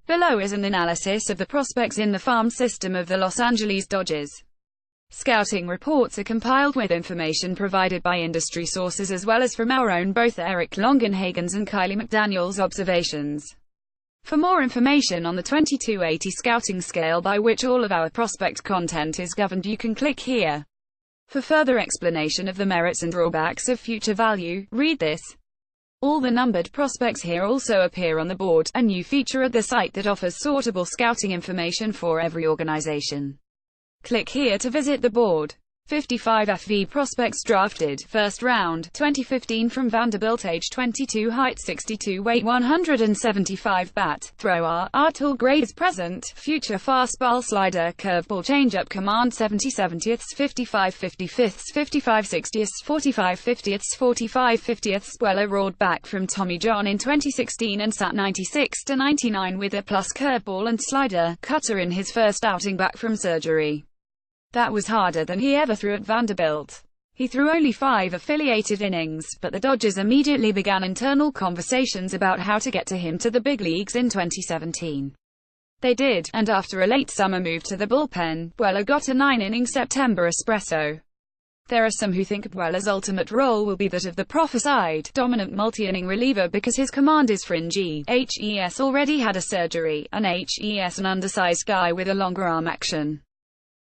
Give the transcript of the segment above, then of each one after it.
Below is an analysis of the prospects in the farm system of the Los Angeles Dodgers. Scouting reports are compiled with information provided by industry sources as well as from our own both Eric Longenhagen's and Kiley McDaniel's observations. For more information on the 2280 scouting scale by which all of our prospect content is governed, you can click here. For further explanation of the merits and drawbacks of future value, read this. All the numbered prospects here also appear on the board, a new feature at the site that offers sortable scouting information for every organization. Click here to visit the board. 55 FV prospects drafted, first round, 2015 from Vanderbilt, age 22, height 62, weight 175, bat, throw R tool, grades present, future fastball, slider, curveball, changeup, command 70 70ths, 55 55ths, 55 60ths, 45 50ths, 45 50ths. Weller roared back from Tommy John in 2016 and sat 96 to 99 with a plus curveball and slider, cutter in his first outing back from surgery. That was harder than he ever threw at Vanderbilt. He threw only 5 affiliated innings, but the Dodgers immediately began internal conversations about how to get to him to the big leagues in 2017. They did, and after a late summer move to the bullpen, Weller got a 9-inning September espresso. There are some who think Weller's ultimate role will be that of the prophesied dominant multi-inning reliever because his command is fringy. HES already had a surgery, and HES an undersized guy with a longer arm action.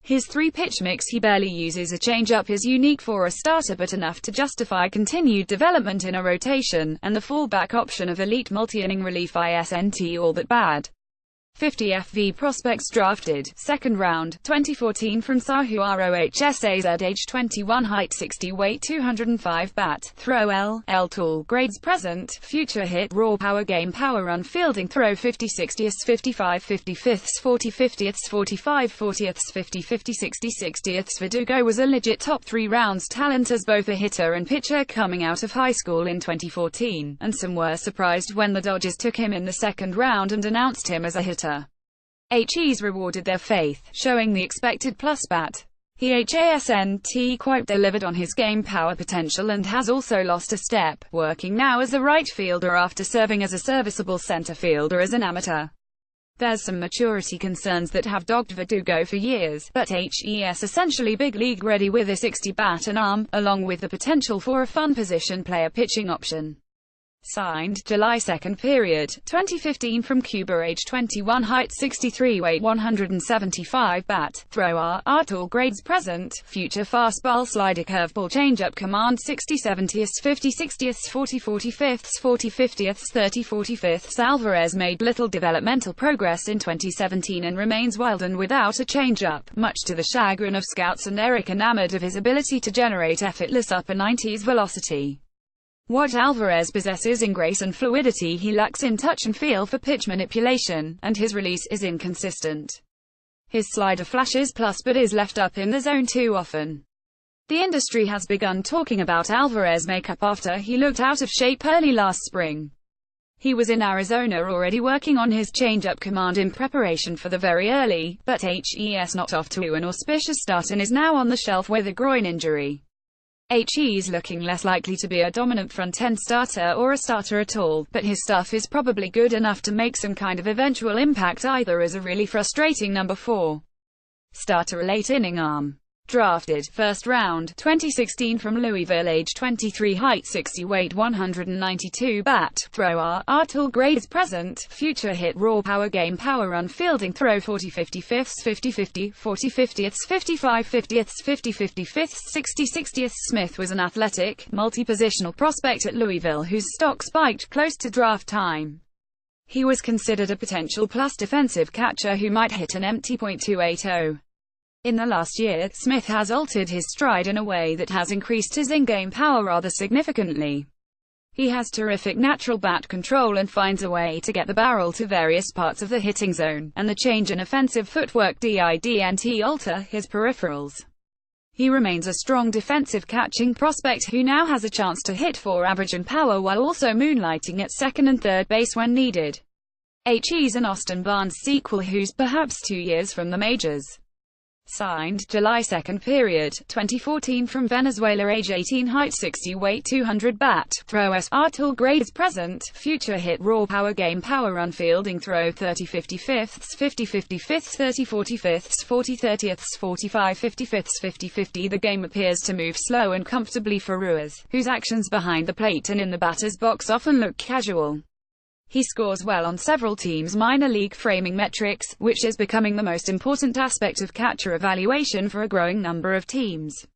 His 3-pitch mix he barely uses. A changeup is unique for a starter but enough to justify continued development in a rotation, and the fallback option of elite multi-inning relief isn't all that bad. 50 FV prospects drafted, second round, 2014 from Sahuaro age 21, height 60, weight 205, bat, throw L tool, grades present, future hit, raw power, game power, run, fielding, throw 50 60ths, 55 55ths, 40 50ths, 45 40ths, 50 50 60 60ths. Verdugo was a legit top 3 rounds talent as both a hitter and pitcher coming out of high school in 2014, and some were surprised when the Dodgers took him in the second round and announced him as a hitter. HEs rewarded their faith, showing the expected plus bat. He hasn't quite delivered on his game power potential and has also lost a step, working now as a right fielder after serving as a serviceable center fielder as an amateur. There's some maturity concerns that have dogged Verdugo for years, but HES essentially big league ready with a 60 bat and arm, along with the potential for a fun position player pitching option. Signed, July 2nd period, 2015 from Cuba, age 21, height 63, weight 175, bat, throw R tool, grades present, future fastball, slider, curveball, changeup, command 60 70ths, 50 60ths, 40 45ths, 40 50ths, 30 45ths. Alvarez made little developmental progress in 2017 and remains wild and without a changeup, much to the chagrin of scouts and Eric, enamored of his ability to generate effortless upper 90s velocity. What Alvarez possesses in grace and fluidity he lacks in touch and feel for pitch manipulation, and his release is inconsistent. His slider flashes plus but is left up in the zone too often. The industry has begun talking about Alvarez's makeup after he looked out of shape early last spring. He was in Arizona already working on his changeup command in preparation for the very early, but HES not off to an auspicious start and is now on the shelf with a groin injury. HE's looking less likely to be a dominant front-end starter or a starter at all, but his stuff is probably good enough to make some kind of eventual impact either as a really frustrating number 4 starter or late-inning arm. Drafted, first round, 2016 from Louisville, age 23, height 60, weight 192, bat, throw R tool, grades present, future hit, raw power, game power, run, fielding, throw 40 55ths, 50 50, 40 50ths, 55 50ths, 50 55ths, 60 60ths. Smith was an athletic, multi-positional prospect at Louisville whose stock spiked close to draft time. He was considered a potential plus defensive catcher who might hit an empty .280. In the last year, Smith has altered his stride in a way that has increased his in-game power rather significantly. He has terrific natural bat control and finds a way to get the barrel to various parts of the hitting zone, and the change in offensive footwork didn't alter his peripherals. He remains a strong defensive catching prospect who now has a chance to hit for average and power while also moonlighting at second and third base when needed. HE's an Austin Barnes sequel who's perhaps 2 years from the majors. Signed, July 2nd period, 2014 from Venezuela, age 18, height 60, weight 200, bat, throw S, Artul grades present, future hit, raw power, game power, run, fielding, throw 30 55ths, 50 55ths, 30 45ths, 40 30ths, 45 55ths, 50 50. The game appears to move slow and comfortably for Ruiz, whose actions behind the plate and in the batter's box often look casual. He scores well on several teams' minor league framing metrics, which is becoming the most important aspect of catcher evaluation for a growing number of teams.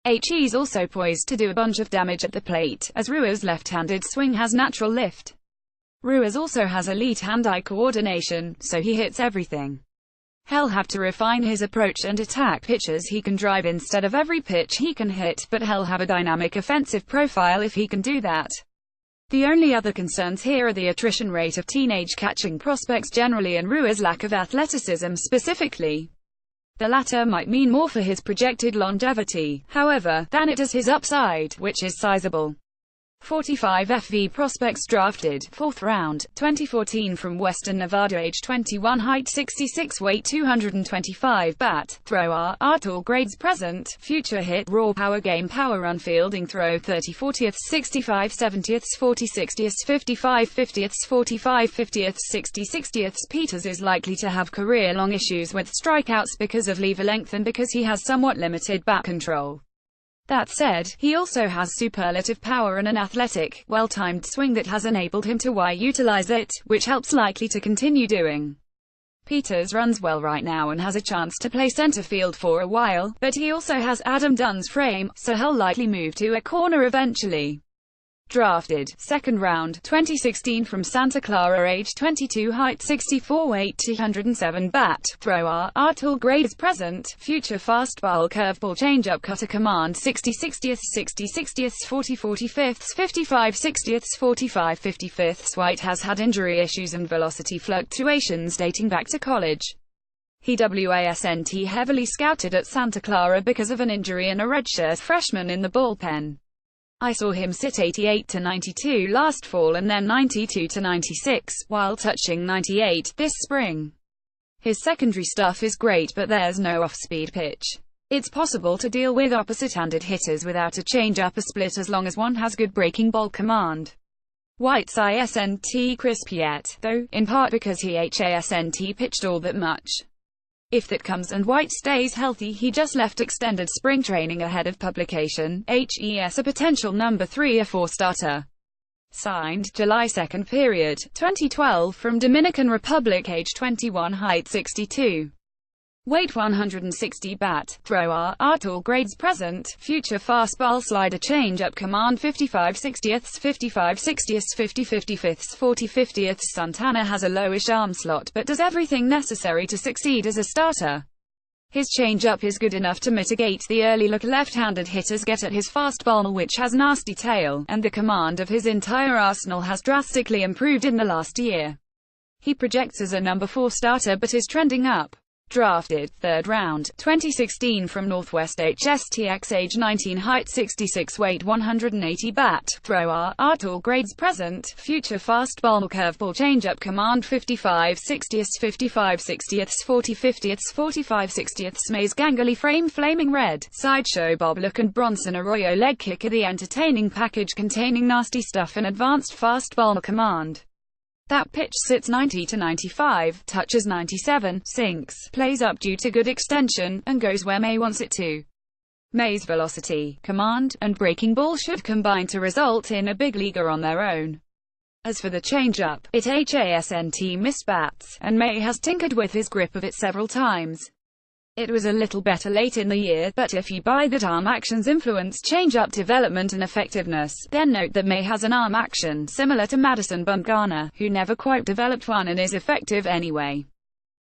He's also poised to do a bunch of damage at the plate, as Ruiz's left-handed swing has natural lift. Ruiz also has elite hand-eye coordination, so he hits everything. He'll have to refine his approach and attack pitches he can drive instead of every pitch he can hit, but he'll have a dynamic offensive profile if he can do that. The only other concerns here are the attrition rate of teenage catching prospects generally and Ruiz's lack of athleticism specifically. The latter might mean more for his projected longevity, however, than it does his upside, which is sizable. 45 FV prospects drafted, 4th round, 2014 from Western Nevada, age 21, height 66, weight 225, bat, throw R, Artul grades present, future hit, raw power, game power, run, fielding, throw 30 40ths, 65 70ths, 40 60ths, 55 50ths, 45 50ths, 60 60ths. Peters is likely to have career-long issues with strikeouts because of lever length and because he has somewhat limited bat control. That said, he also has superlative power and an athletic, well-timed swing that has enabled him to utilize it, which helps likely to continue doing. Peters runs well right now and has a chance to play center field for a while, but he also has Adam Dunn's frame, so he'll likely move to a corner eventually. Drafted, 2nd round, 2016 from Santa Clara, age 22, height 64, weight 207, bat, throw R, Artul grades present, future fastball, curveball, changeup, cutter, command 60 60ths, 60 60ths, 40 45ths, 55 60ths, 45 55ths. White has had injury issues and velocity fluctuations dating back to college. He wasn't heavily scouted at Santa Clara because of an injury and a redshirt freshman in the bullpen. I saw him sit 88 to 92 last fall and then 92 to 96, while touching 98 this spring. His secondary stuff is great, but there's no off-speed pitch. It's possible to deal with opposite-handed hitters without a change-up or split as long as one has good breaking ball command. White's isn't crisp yet, though, in part because he hasn't pitched all that much. If that comes and White stays healthy, he just left extended spring training ahead of publication, HES a potential number 3 or 4 starter. Signed, July 2nd period, 2012 from Dominican Republic, age 21, height 62. Weight 160, bat, throw R, Artul grades present, future fastball, slider, changeup, command 55 60ths, 55 60ths, 50 55ths, 40 50ths. Santana has a lowish arm slot but does everything necessary to succeed as a starter. His changeup is good enough to mitigate the early look left-handed hitters get at his fastball, which has nasty tail, and the command of his entire arsenal has drastically improved in the last year. He projects as a number 4 starter but is trending up. Drafted, 3rd round, 2016 from Northwest HSTX, age 19, height 66, weight 180, bat, throw R, Artul grades present, future fastball, curveball, changeup, command 55 60ths, 55 60ths, 40 50ths, 45 60ths. Mays gangly frame, flaming red, sideshow bob look and Bronson Arroyo leg kick are the entertaining package containing nasty stuff and advanced fastball command. That pitch sits 90 to 95, touches 97, sinks, plays up due to good extension, and goes where May wants it to. May's velocity, command, and breaking ball should combine to result in a big leaguer on their own. As for the changeup, it hasn't missed bats, and May has tinkered with his grip of it several times. It was a little better late in the year, but if you buy that arm actions influence changeup development and effectiveness, then note that May has an arm action similar to Madison Bumgarner, who never quite developed one and is effective anyway.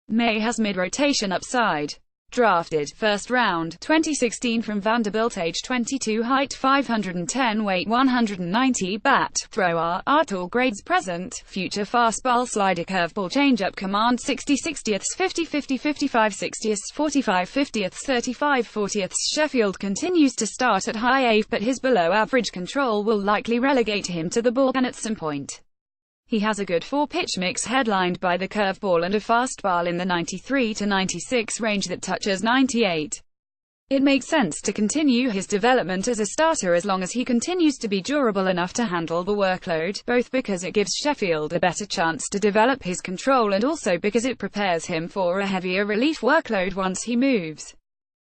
May has mid-rotation upside. Drafted, 1st round, 2016 from Vanderbilt, age 22, height 510, weight 190, bat, throw R, Artul grades present, future fastball, slider, curveball, changeup, command 60 60ths, 50 50, 55 60ths, 45 50ths, 35 40ths. Sheffield continues to start at high A, but his below-average control will likely relegate him to the bullpen at some point. He has a good four-pitch mix headlined by the curveball and a fastball in the 93 to 96 range that touches 98. It makes sense to continue his development as a starter as long as he continues to be durable enough to handle the workload, both because it gives Sheffield a better chance to develop his control and also because it prepares him for a heavier relief workload once he moves.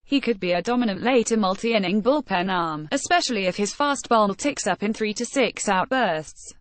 He could be a dominant later multi-inning bullpen arm, especially if his fastball ticks up in 3 to 6 outbursts.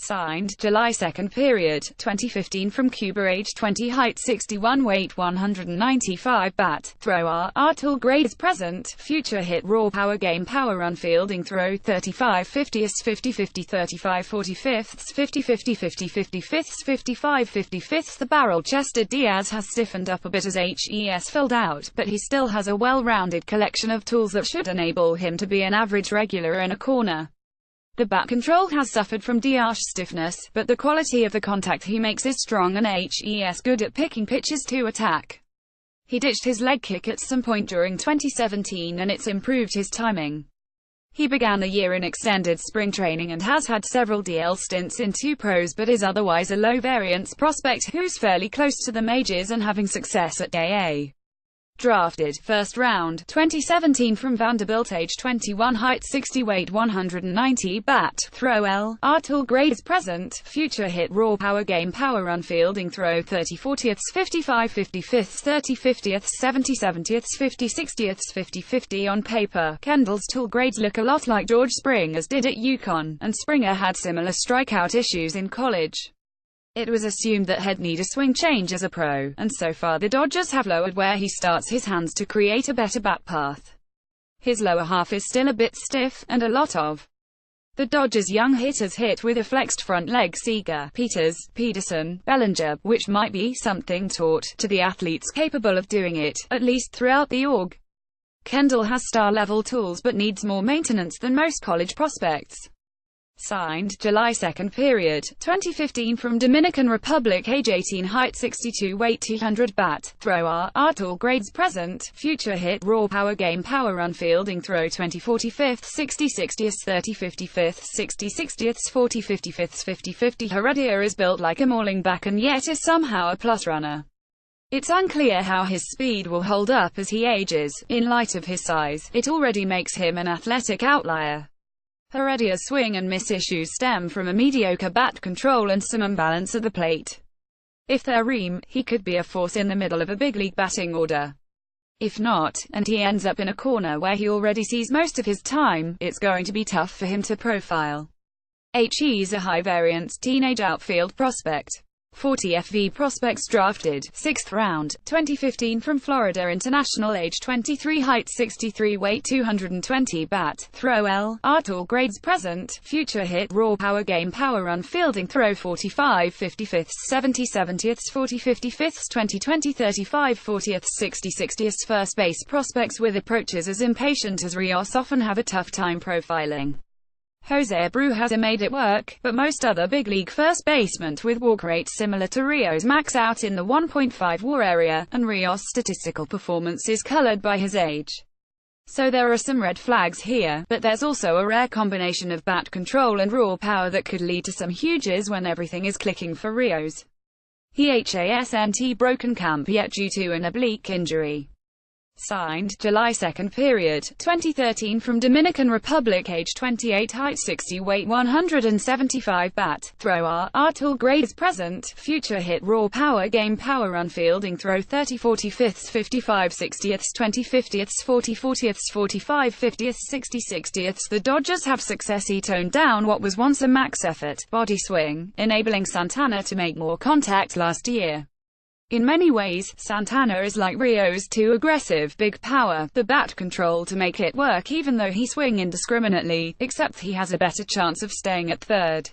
Signed, July 2nd period, 2015 from Cuba, age 20, height 61, weight 195, bat, throw R tool grade is present, future hit raw power game power run fielding throw 35 50ths 50 50 35 45ths 50 50 50 55ths 55 55ths. The barrel-chested Diaz has stiffened up a bit as HES filled out, but he still has a well-rounded collection of tools that should enable him to be an average regular in a corner. The bat control has suffered from DH stiffness, but the quality of the contact he makes is strong and HES good at picking pitches to attack. He ditched his leg kick at some point during 2017 and it's improved his timing. He began the year in extended spring training and has had several DL stints in 2 pros but is otherwise a low-variance prospect who's fairly close to the majors and having success at AA. Drafted, first round, 2017 from Vanderbilt, age 21, height 60, weight 190, bat, throw R tool grade is present, future hit raw power game power run fielding throw 30 40ths 55 55ths 30 50ths 70 70ths 50 60ths 50 50. On paper, Kendall's tool grades look a lot like George Springer's did at UConn, and Springer had similar strikeout issues in college. It was assumed that he'd need a swing change as a pro, and so far the Dodgers have lowered where he starts his hands to create a better bat path. His lower half is still a bit stiff, and a lot of the Dodgers' young hitters hit with a flexed front leg. Seager, Peters, Peterson, Bellinger, which might be something taught to the athletes capable of doing it, at least throughout the org. Kendall has star-level tools but needs more maintenance than most college prospects. Signed, July 2nd period, 2015 from Dominican Republic, age 18, height 62, weight 200, bat, throw R tool grades present, future hit raw power game power run fielding throw 20 45ths 60 60ths 30 55ths 60 60ths 40 55ths 50 50. Heredia is built like a mauling back and yet is somehow a plus runner. It's unclear how his speed will hold up as he ages. In light of his size, it already makes him an athletic outlier. Heredia's swing and miss issues stem from a mediocre bat control and some imbalance at the plate. If they're ream, he could be a force in the middle of a big league batting order. If not, and he ends up in a corner where he already sees most of his time, it's going to be tough for him to profile. He's a high-variance teenage outfield prospect. 40 FV prospects drafted, 6th round, 2015 from Florida International, age 23, height 63, weight 220, bat, throw R tool grades present, future hit raw power game power run fielding throw 45 55ths 70 70ths 40 55ths 20 20 35 40ths 60 60ths. First base prospects with approaches as impatient as Rios often have a tough time profiling. Jose Abreu has made it work, but most other big league first basemen with walk rates similar to Rios max out in the 1.5 WAR area, and Rios' statistical performance is colored by his age. So there are some red flags here, but there's also a rare combination of bat control and raw power that could lead to some huges when everything is clicking for Rios. He hasn't broken camp yet due to an oblique injury. Signed, July 2nd period, 2013 from Dominican Republic, age 28, height 60, weight 175, bat, throw R tool grade is present, future hit raw power game power run fielding throw 30 45ths 55 60ths 20 50ths 40 40ths 45 50ths 60 60ths. The Dodgers have successfully toned down what was once a max effort body swing, enabling Santana to make more contact last year. In many ways, Santana is like Rios' too aggressive, big power, the bat control to make it work even though he swing indiscriminately, except he has a better chance of staying at third.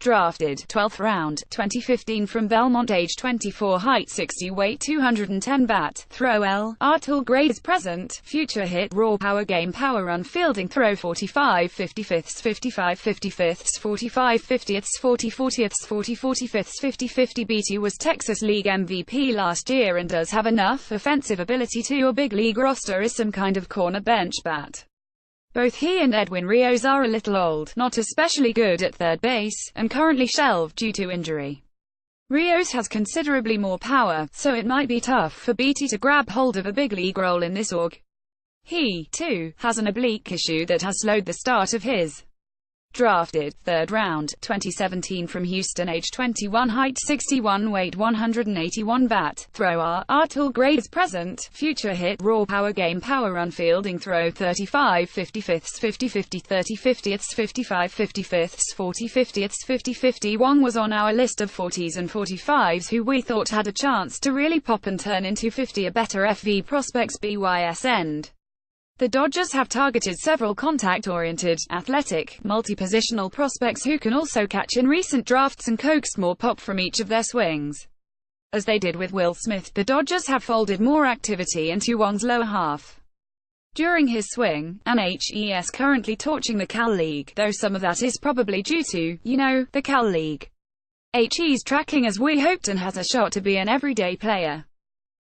Drafted, 12th round, 2015 from Belmont, age 24, height 60, weight 210, bat, throw R tool grade is present, future hit raw power game power run fielding throw 45 55ths 55 55ths 45 50ths 40 40ths 40 45ths 50 50. BT was Texas League MVP last year and does have enough offensive ability to your big league roster as some kind of corner bench bat. Both he and Edwin Rios are a little old, not especially good at third base, and currently shelved due to injury. Rios has considerably more power, so it might be tough for Beatty to grab hold of a big league role in this org. He, too, has an oblique issue that has slowed the start of his. Drafted, 3rd round, 2017 from Houston, age 21, height 61, weight 181, bat, throw R tool grades present, future hit, raw power, game power, run, fielding, throw 35 55ths 50 50 30 50ths 55 55ths 40 50ths 50 50. Wong was on our list of 40s and 45s who we thought had a chance to really pop and turn into 50 or better FV prospects. BYS end. The Dodgers have targeted several contact-oriented, athletic, multi-positional prospects who can also catch in recent drafts and coax more pop from each of their swings. As they did with Will Smith, the Dodgers have folded more activity into Wong's lower half during his swing, and HES currently torching the Cal League, though some of that is probably due to, the Cal League. HE's tracking as we hoped and has a shot to be an everyday player.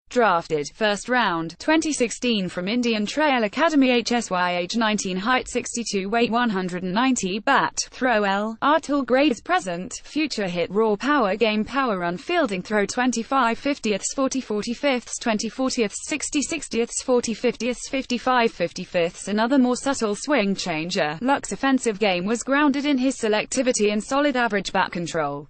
Drafted, 1st round, 2016 from Indian Trail Academy, HSY, age 19, height 62, weight 190, bat, throw R tool grades present, future hit, raw power, game power, run, fielding, throw 25 50ths 40 45ths 20 40ths 60 60ths 40 50ths 55 55ths. Another more subtle swing changer, Luck's offensive game was grounded in his selectivity and solid average bat control.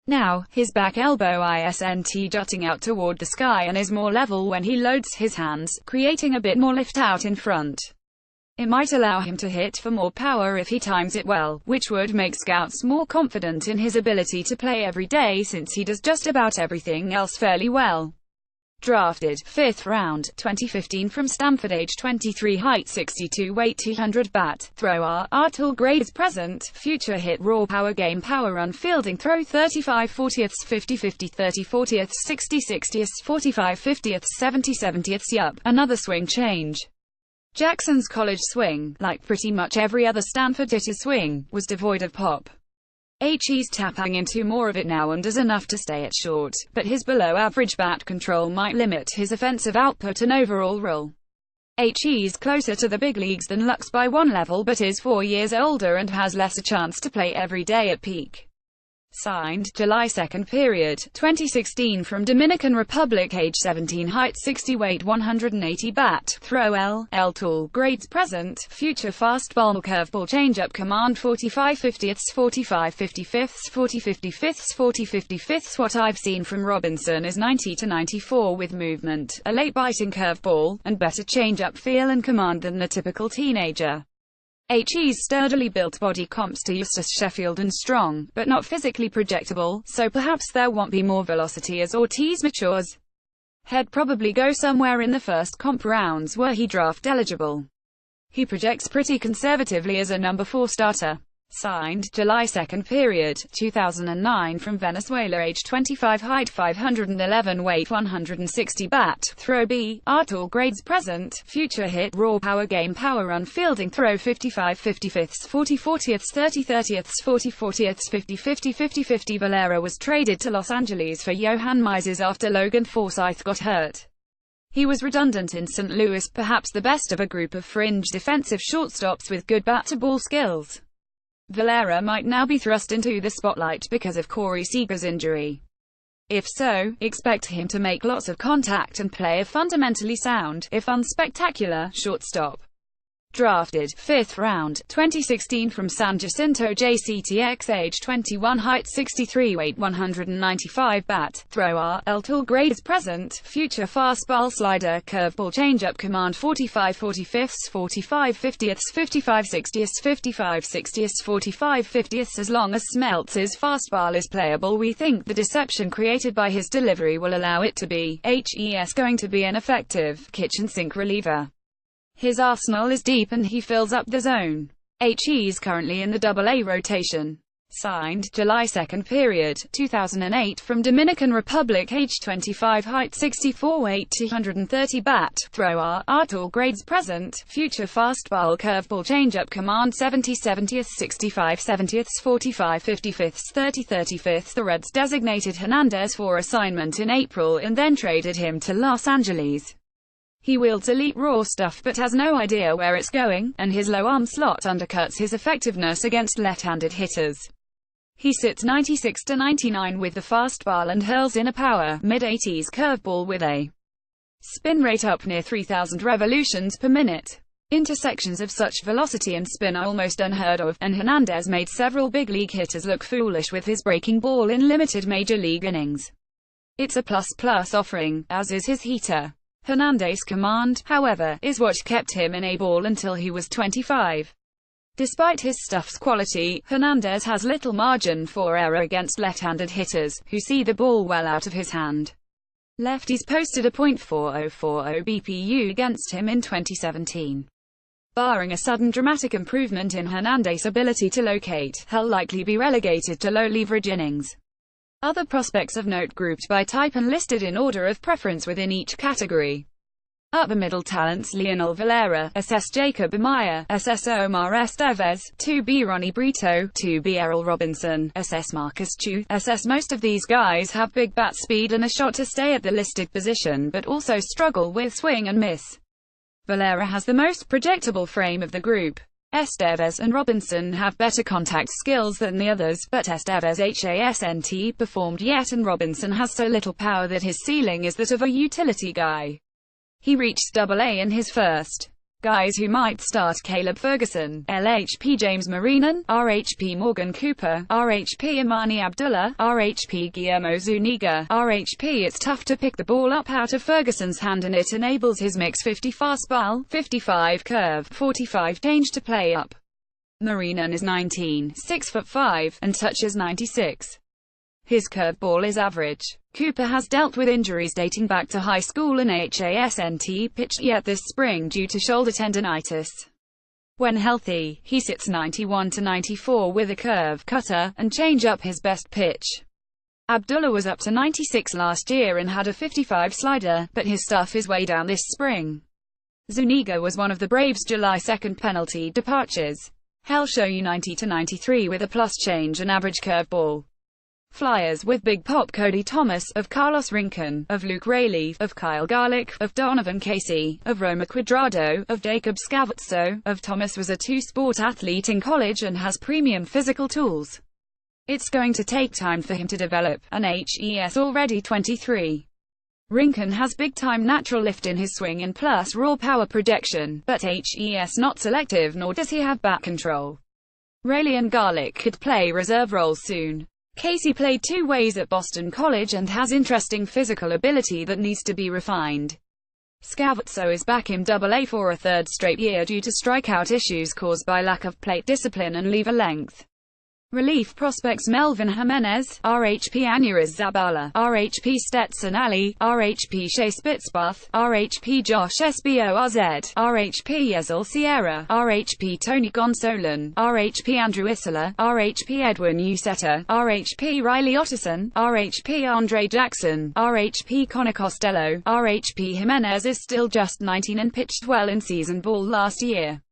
Now, his back elbow isn't jutting out toward the sky and is more level when he loads his hands, creating a bit more lift out in front. It might allow him to hit for more power if he times it well, which would make scouts more confident in his ability to play every day since he does just about everything else fairly well. Drafted, 5th round, 2015 from Stanford, age 23, height 62, weight 200, bat, throw R tool grades present, future hit, raw power, game power, run, fielding, throw 35 40ths 50 50 30 40ths 60 60ths 45 50ths 70 70ths. Yup, another swing change. Jackson's college swing, like pretty much every other Stanford hitter's swing, was devoid of pop. HE's tapping into more of it now and does enough to stay at short, but his below-average bat control might limit his offensive output and overall role. HE's closer to the big leagues than Lux by one level but is 4 years older and has less a chance to play every day at peak. Signed, July 2nd period, 2016 from Dominican Republic, age 17, height 60, weight 180, bat, throw L tool grades present, future fastball, curveball, changeup, command 45 50ths 45 55ths 40 55ths 40 55ths. What I've seen from Robinson is 90 to 94 with movement, a late biting curveball, and better changeup feel and command than the typical teenager. HE's sturdily built body comps to Eustace Sheffield and strong, but not physically projectable, so perhaps there won't be more velocity as Ortiz matures. He'd probably go somewhere in the first comp rounds were he draft eligible. He projects pretty conservatively as a number 4 starter. Signed, July 2nd period, 2009 from Venezuela, age 25, height 511, weight 160, bat, throw R tool grades present, future hit, raw power, game power, run, fielding, throw 55 55ths 40 40ths 30 30ths 40 40ths 50 50 50 50. Valera was traded to Los Angeles for Johan Meizes after Logan Forsythe got hurt. He was redundant in St. Louis, perhaps the best of a group of fringe defensive shortstops with good bat-to-ball skills. Valera might now be thrust into the spotlight because of Corey Seager's injury. If so, expect him to make lots of contact and play a fundamentally sound, if unspectacular, shortstop. Drafted, 5th round, 2016 from San Jacinto JCTX, age 21, height 63, weight 195, bat, throw L tool grades present, future fastball, slider, curveball, changeup, command 45 45ths 45 50ths 55 60ths 55 60ths 45 50ths. As long as Smeltz's fastball is playable, we think the deception created by his delivery will allow it to be. HE's going to be an effective kitchen sink reliever. His arsenal is deep and he fills up the zone. HE's currently in the AA rotation. Signed, July 2nd period, 2008 from Dominican Republic, age 25, height 64, weight 230, bat, throw R tool grades present, future fastball, curveball, changeup, command 70 70ths 65 70ths 45 55ths 30 35ths. The Reds designated Hernandez for assignment in April and then traded him to Los Angeles. He wields elite raw stuff but has no idea where it's going, and his low arm slot undercuts his effectiveness against left-handed hitters. He sits 96 to 99 with the fastball and hurls in a power, mid-80s curveball with a spin rate up near 3,000 revolutions per minute. Intersections of such velocity and spin are almost unheard of, and Hernandez made several big league hitters look foolish with his breaking ball in limited major league innings. It's a plus-plus offering, as is his heater. Hernandez's command, however, is what kept him in A-ball until he was 25. Despite his stuff's quality, Hernandez has little margin for error against left-handed hitters, who see the ball well out of his hand. Lefties posted a .4040 BPU against him in 2017. Barring a sudden dramatic improvement in Hernandez's ability to locate, he'll likely be relegated to low-leverage innings. Other prospects of note grouped by type and listed in order of preference within each category. Upper middle talents: Leonel Valera, SS Jacob Amaya, SS Omar Estevez, 2B Ronnie Brito, 2B Errol Robinson, SS Marcus Chu, SS. Most of these guys have big bat speed and a shot to stay at the listed position but also struggle with swing and miss. Valera has the most projectable frame of the group. Estevez and Robinson have better contact skills than the others, but Estevez hasn't performed yet and Robinson has so little power that his ceiling is that of a utility guy. He reached AA in his first. Guys who might start: Caleb Ferguson, LHP James Marinan, RHP Morgan Cooper, RHP Imani Abdullah, RHP Guillermo Zuniga, RHP. It's tough to pick the ball up out of Ferguson's hand and it enables his mix 50 fastball, 55 curve, 45 change to play up. Marinan is 19, 6'5", and touches 96. His curveball is average. Cooper has dealt with injuries dating back to high school and hasn't pitched yet this spring due to shoulder tendonitis. When healthy, he sits 91 to 94 with a curve, cutter, and change-up his best pitch. Abdullah was up to 96 last year and had a 55 slider, but his stuff is way down this spring. Zuniga was one of the Braves' July 2 penalty departures. He'll show you 90 to 93 with a plus change and average curveball. Flyers with Big Pop: Cody Thomas, of Carlos Rincon, of Luke Rayleigh, of Kyle Garlick, of Donovan Casey, of Roma Cuadrado, of Jacob Scavazzo, of Thomas was a two-sport athlete in college and has premium physical tools. It's going to take time for him to develop, and he's already 23. Rincon has big-time natural lift in his swing and plus raw power projection, but he's not selective nor does he have bat control. Rayleigh and Garlick could play reserve roles soon. Casey played two ways at Boston College and has interesting physical ability that needs to be refined. Scavazzo is back in AA for a third straight year due to strikeout issues caused by lack of plate discipline and lever length. Relief prospects: Melvin Jimenez, RHP Anuraz Zabala, RHP Stetson Ali, RHP Shea Spitzbath, RHP Josh Esboz, RHP Yezel Sierra, RHP Tony Gonsolin, RHP Andrew Isola, RHP Edwin Uceta, RHP Riley Otteson, RHP Andre Jackson, RHP Connor Costello. RHP Jimenez is still just 19 and pitched well in season ball last year.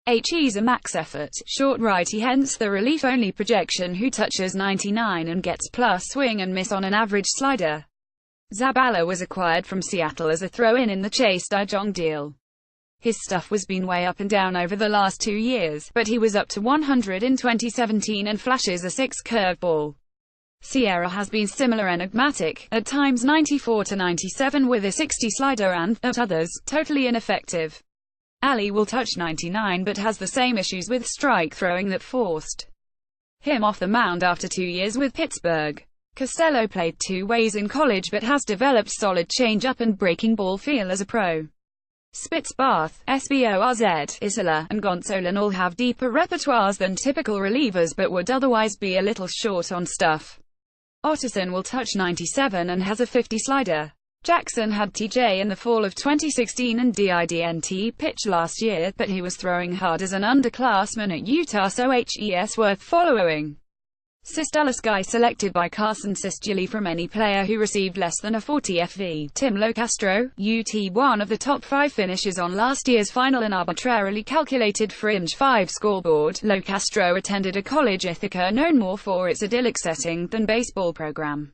He's a max effort, short righty, hence the relief-only projection, who touches 99 and gets plus swing and miss on an average slider. Zabala was acquired from Seattle as a throw-in in the Chase DeJong deal. His stuff was been way up and down over the last 2 years, but he was up to 100 in 2017 and flashes a 6 curveball. Sierra has been similar, enigmatic, at times 94 to 97 with a 60 slider and, at others, totally ineffective. Ali will touch 99 but has the same issues with strike throwing that forced him off the mound after 2 years with Pittsburgh. Costello played two ways in college but has developed solid change-up and breaking ball feel as a pro. Spitzbath, Esboz, Isola, and Gonsolin all have deeper repertoires than typical relievers but would otherwise be a little short on stuff. Otteson will touch 97 and has a 50 slider. Jackson had TJ in the fall of 2016 and didn't pitch last year, but he was throwing hard as an underclassman at Utah, so he's worth following. Sistelis guy selected by Carson Cistulli from any player who received less than a 40 FV. Tim Locastro, UT, one of the top 5 finishes on last year's final and arbitrarily calculated fringe 5 scoreboard. Locastro attended a college Ithaca known more for its idyllic setting than baseball program.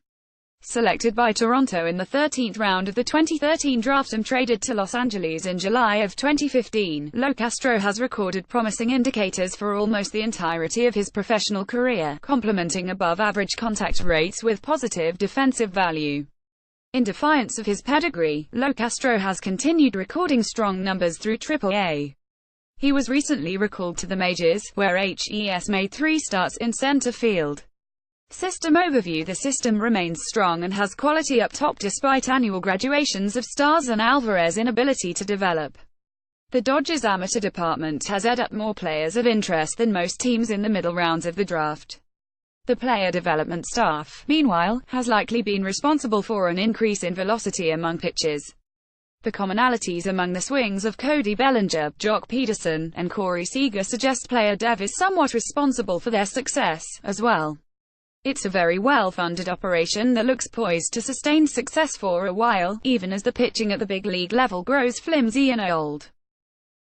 Selected by Toronto in the 13th round of the 2013 draft and traded to Los Angeles in July of 2015, Locastro has recorded promising indicators for almost the entirety of his professional career, complementing above-average contact rates with positive defensive value. In defiance of his pedigree, Locastro has continued recording strong numbers through Triple-A. He was recently recalled to the majors, where HES made 3 starts in center field. System overview: the system remains strong and has quality up top despite annual graduations of stars and Alvarez's inability to develop. The Dodgers amateur department has up more players of interest than most teams in the middle rounds of the draft. The player development staff, meanwhile, has likely been responsible for an increase in velocity among pitchers. The commonalities among the swings of Cody Bellinger, Jock Peterson, and Corey Seager suggest player dev is somewhat responsible for their success, as well. It's a very well-funded operation that looks poised to sustain success for a while, even as the pitching at the big league level grows flimsy and old.